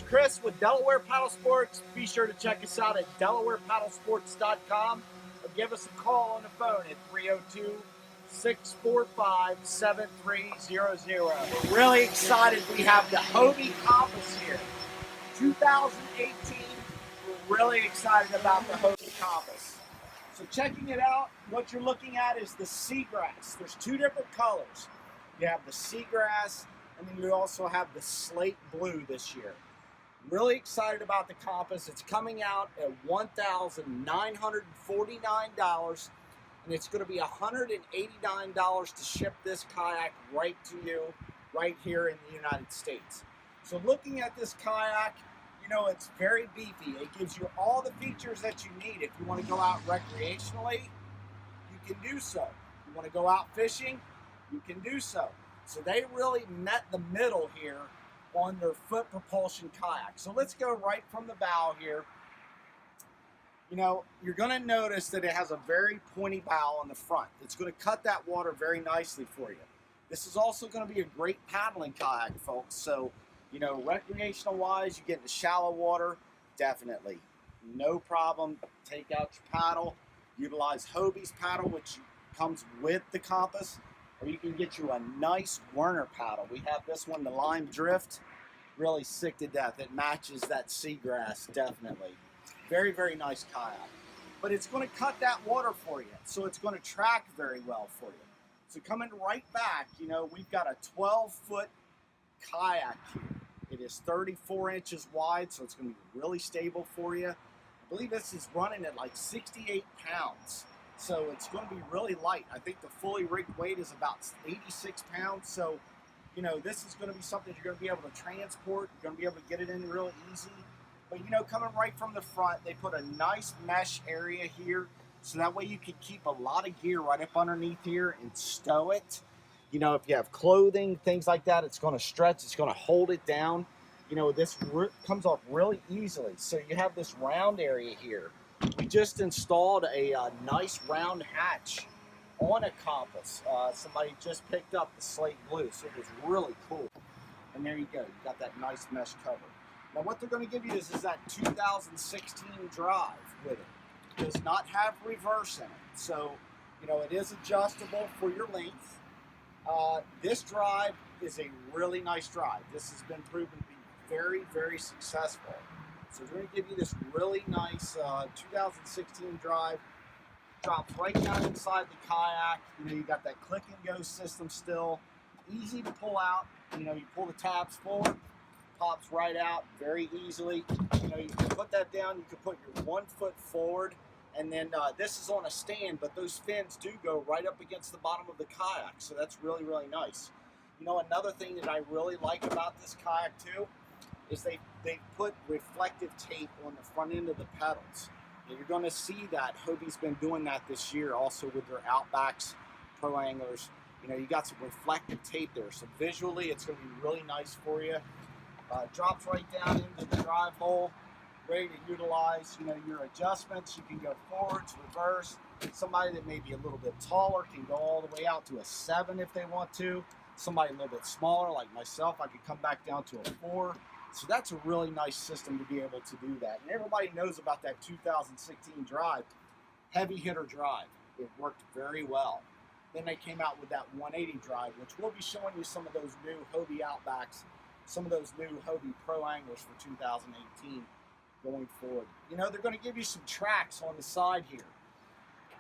Chris with Delaware Paddlesports. Be sure to check us out at DelawarePaddlesports.com or give us a call on the phone at 302-645-7300. We're really excited. We have the Hobie Compass here. 2018, we're really excited about the Hobie Compass. So checking it out, what you're looking at is the seagrass. There's two different colors. You have the seagrass, and then you also have the slate blue this year. Really excited about the Compass. It's coming out at $1,949, and it's going to be $189 to ship this kayak right to you, right here in the United States. So looking at this kayak, you know, it's very beefy. It gives you all the features that you need. If you want to go out recreationally, you can do so. If you want to go out fishing, you can do so. So they really met the middle here on their foot propulsion kayak. So let's go right from the bow here. You know, you're going to notice that it has a very pointy bow on the front. It's going to cut that water very nicely for you. This is also going to be a great paddling kayak, folks. So, you know, recreational wise, you get into shallow water, definitely. No problem. Take out your paddle. Utilize Hobie's paddle, which comes with the Compass. Or you can get you a nice Werner paddle. We have this one, the Lime Drift. Really sick to death. It matches that seagrass, definitely. Very, very nice kayak. But it's going to cut that water for you. So it's going to track very well for you. So coming right back, you know, we've got a 12-foot kayak here. It is 34 inches wide, so it's going to be really stable for you. I believe this is running at like 68 pounds. So it's going to be really light. I think the fully rigged weight is about 86 pounds. So, you know, this is going to be something you're going to be able to transport. You're going to be able to get it in real easy. But, you know, coming right from the front, they put a nice mesh area here. So that way you can keep a lot of gear right up underneath here and stow it. You know, if you have clothing, things like that, it's going to stretch. It's going to hold it down. You know, this comes off really easily. So you have this round area here. We just installed a nice round hatch on a Compass. Somebody just picked up the slate blue, so it was really cool. And there you go. You got that nice mesh cover. Now what they're going to give you is that 2016 drive with it. It does not have reverse in it. So, you know, it is adjustable for your length. This drive is a really nice drive. This has been proven to be very, very successful. So we're going to give you this really nice 2016 drive. Drops right down inside the kayak. You know, you got that click and go system still. Easy to pull out. You know, you pull the tabs forward, pops right out very easily. You know, you can put that down. You can put your 1 foot forward. And then this is on a stand, but those fins do go right up against the bottom of the kayak. So that's really, really nice. You know, another thing that I really like about this kayak too is they put reflective tape on the front end of the pedals. And you're going to see that. Hobie's been doing that this year also with their Outbacks, Pro Anglers. You know, you got some reflective tape there. So visually, it's going to be really nice for you. Drops right down into the drive hole. Ready to utilize, you know, your adjustments. You can go forwards, reverse. Somebody that may be a little bit taller can go all the way out to a 7 if they want to. Somebody a little bit smaller like myself, I could come back down to a 4. So that's a really nice system to be able to do that. And everybody knows about that 2016 drive, heavy hitter drive. It worked very well. Then they came out with that 180 drive, which we'll be showing you some of those new Hobie Outbacks, some of those new Hobie Pro Anglers for 2018. Going forward. You know, they're going to give you some tracks on the side here.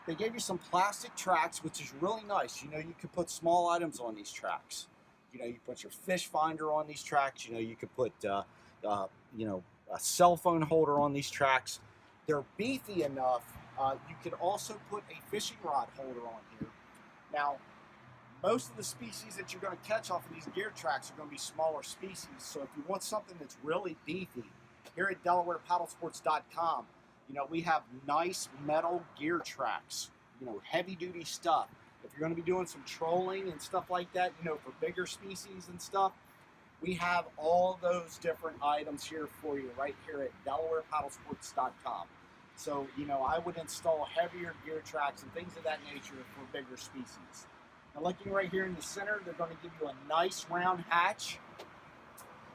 They gave you some plastic tracks, which is really nice. You know, you could put small items on these tracks. You know, you put your fish finder on these tracks. You know, you could put, you know, a cell phone holder on these tracks. They're beefy enough. You could also put a fishing rod holder on here. Now, most of the species that you're going to catch off of these gear tracks are going to be smaller species. So if you want something that's really beefy, here at DelawarePaddlesports.com, you know, we have nice metal gear tracks, you know, heavy duty stuff. If you're going to be doing some trolling and stuff like that, you know, for bigger species and stuff, we have all those different items here for you right here at DelawarePaddlesports.com. So, you know, I would install heavier gear tracks and things of that nature for bigger species. Now, looking right here in the center, they're going to give you a nice round hatch.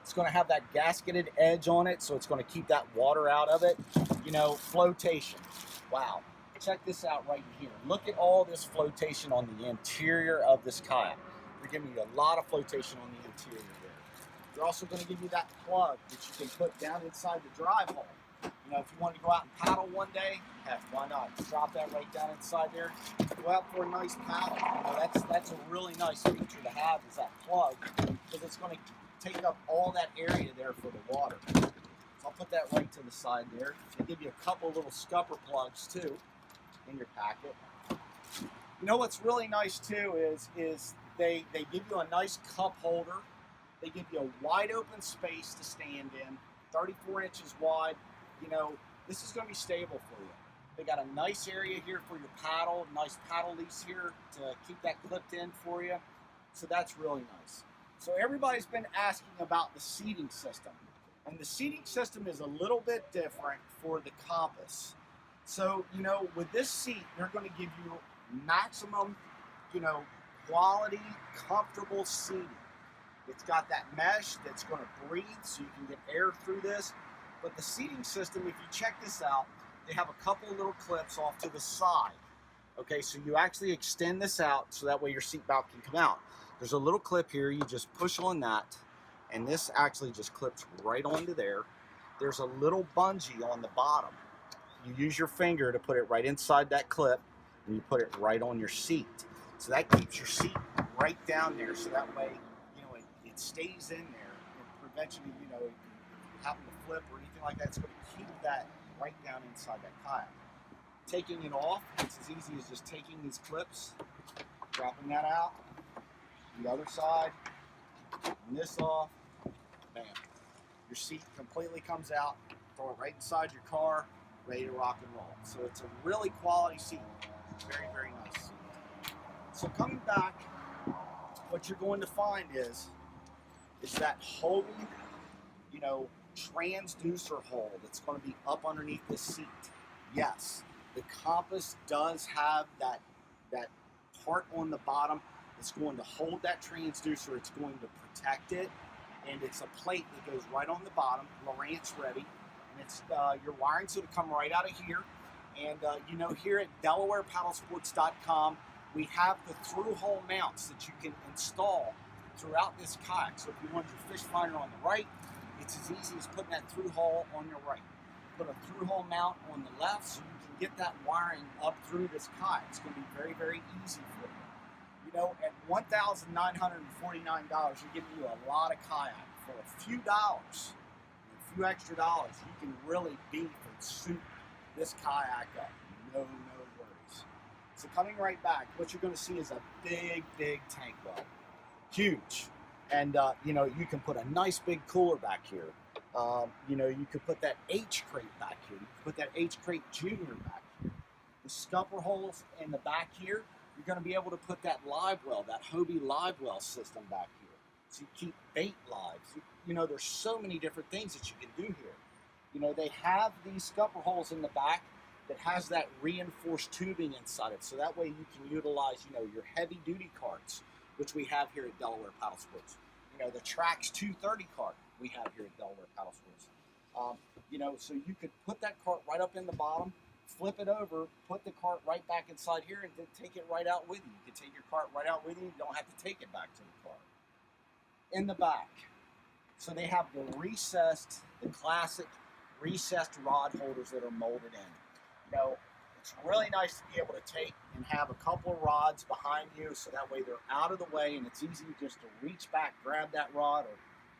It's It's going to have that gasketed edge on it, so it's going to keep that water out of it. You know, flotation. Wow. Check this out right here. Look at all this flotation on the interior of this kayak. They're giving you a lot of flotation on the interior there. They're also going to give you that plug that you can put down inside the drive hole. You know, if you want to go out and paddle one day, heck, why not? Just drop that right down inside there. Go out for a nice paddle. You know, that's a really nice feature to have, is that plug, because it's going to take up all that area there for the water. So I'll put that right to the side there. They give you a couple little scupper plugs too in your packet. You know what's really nice too is they give you a nice cup holder. They give you a wide open space to stand in, 34 inches wide. You know, this is going to be stable for you. They got a nice area here for your paddle, nice paddle lease here to keep that clipped in for you. So that's really nice. So everybody's been asking about the seating system. And the seating system is a little bit different for the Compass. So, you know, with this seat, they're going to give you maximum, you know, quality, comfortable seating. It's got that mesh that's going to breathe so you can get air through this. But the seating system, if you check this out, they have a couple little clips off to the side. Okay, so you actually extend this out so that way your seat belt can come out. There's a little clip here, you just push on that, and this actually just clips right onto there. There's a little bungee on the bottom. You use your finger to put it right inside that clip, and you put it right on your seat. So that keeps your seat right down there, so that way, you know, it stays in there. It prevents you, you know, if you happen to flip or anything like that, it's going to keep that right down inside that kayak. Taking it off, it's as easy as just taking these clips, dropping that out, the other side, and this off, bam. Your seat completely comes out, throw it right inside your car, ready to rock and roll. So it's a really quality seat. Very, very nice seat. So coming back, what you're going to find is that Hobie, you know, transducer hole that's going to be up underneath this seat. Yes, the Compass does have that part on the bottom that's going to hold that transducer. It's going to protect it, and it's a plate that goes right on the bottom. Lowrance ready, and it's your wiring, so to come right out of here. And you know, here at DelawarePaddlesports.com, we have the through-hole mounts that you can install throughout this kayak. So if you want your fish finder on the right, it's as easy as putting that through hole on your right. Put a through hole mount on the left so you can get that wiring up through this kayak. It's going to be very, very easy for you. You know, at $1,949, you're giving you a lot of kayak. For a few dollars, a few extra dollars, you can really beef and suit this kayak up. No worries. So coming right back, what you're going to see is a big, big tank well. Huge. And, you know, you can put a nice big cooler back here. You know, you could put that H crate back here. You could put that H crate Junior back here. The scupper holes in the back here, you're going to be able to put that live well, that Hobie live well system back here. So you keep bait live. You know, there's so many different things that you can do here. You know, they have these scupper holes in the back that has that reinforced tubing inside it. So that way you can utilize, you know, your heavy duty carts, which we have here at Delaware Paddlesports. You know, the Trax 230 cart we have here at Delaware Paddlesports. You know, so you could put that cart right up in the bottom, flip it over, put the cart right back inside here, and then take it right out with you. You can take your cart right out with you. You don't have to take it back to the car. In the back, so they have the classic recessed rod holders that are molded in. You know, it's really nice to be able to take and have a couple of rods behind you, so that way they're out of the way and it's easy just to reach back, grab that rod, or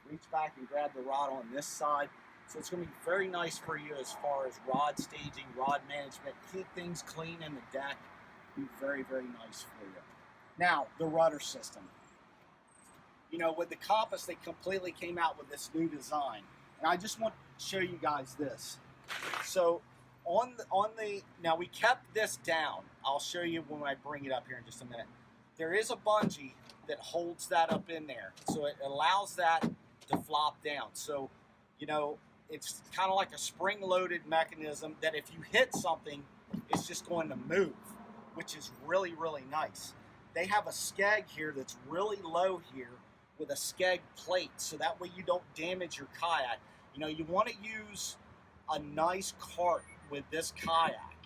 reach back and grab the rod on this side. So it's going to be very nice for you as far as rod staging, rod management, keep things clean in the deck. Be very, very nice for you. Now, the rudder system. You know, with the Compass, they completely came out with this new design. And I just want to show you guys this. So now we kept this down. I'll show you when I bring it up here in just a minute. There is a bungee that holds that up in there. So it allows that to flop down. So, you know, it's kind of like a spring-loaded mechanism that if you hit something, it's just going to move, which is really, really nice. They have a skeg here that's really low here with a skeg plate, so that way you don't damage your kayak. You know, you want to use a nice cart with this kayak,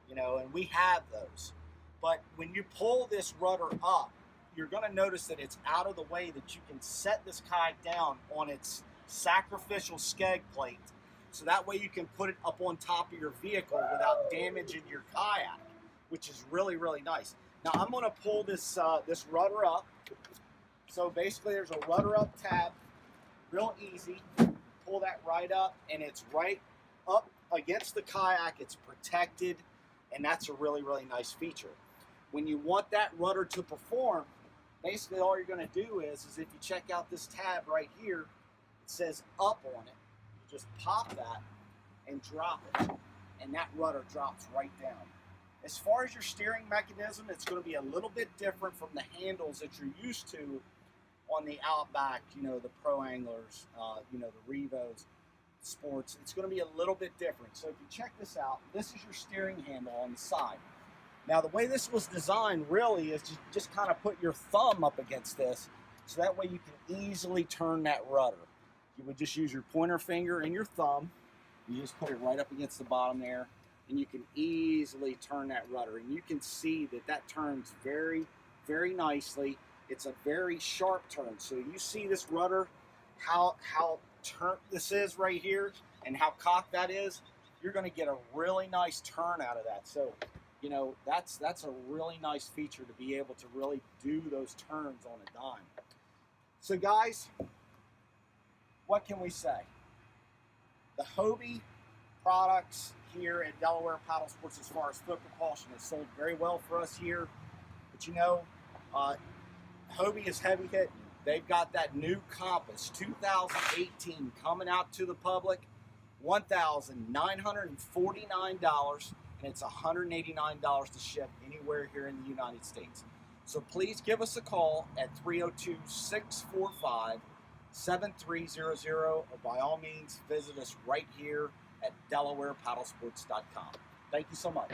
you know, and we have those. But when you pull this rudder up, you're going to notice that it's out of the way, that you can set this kayak down on its sacrificial skeg plate, so that way you can put it up on top of your vehicle without damaging your kayak, which is really, really nice. Now I'm going to pull this this rudder up. So basically there's a rudder up tab, real easy. Pull that right up, and it's right up against the kayak. It's protected, and that's a really, really nice feature. When you want that rudder to perform, basically all you're going to do is if you check out this tab right here, it says up on it. You just pop that and drop it, and that rudder drops right down. As far as your steering mechanism, it's going to be a little bit different from the handles that you're used to on the Outback, you know, the Pro Anglers, you know, the Revos Sports. It's going to be a little bit different. So if you check this out, this is your steering handle on the side. Now the way this was designed really is to just kind of put your thumb up against this, so that way you can easily turn that rudder. You would just use your pointer finger and your thumb. You just put it right up against the bottom there, and you can easily turn that rudder. And you can see that that turns very, very nicely. It's a very sharp turn. So you see this rudder, how turnt this is right here, and how cocked that is. You're going to get a really nice turn out of that. So, you know, that's a really nice feature, to be able to really do those turns on a dime. So guys, what can we say? The Hobie products here at Delaware Paddlesports, as far as foot propulsion, has sold very well for us here. But you know, Hobie is heavy hitting. They've got that new Compass 2018 coming out to the public, $1,949, and it's $189 to ship anywhere here in the United States. So please give us a call at 302-645-7300, or by all means visit us right here at DelawarePaddlesports.com. Thank you so much.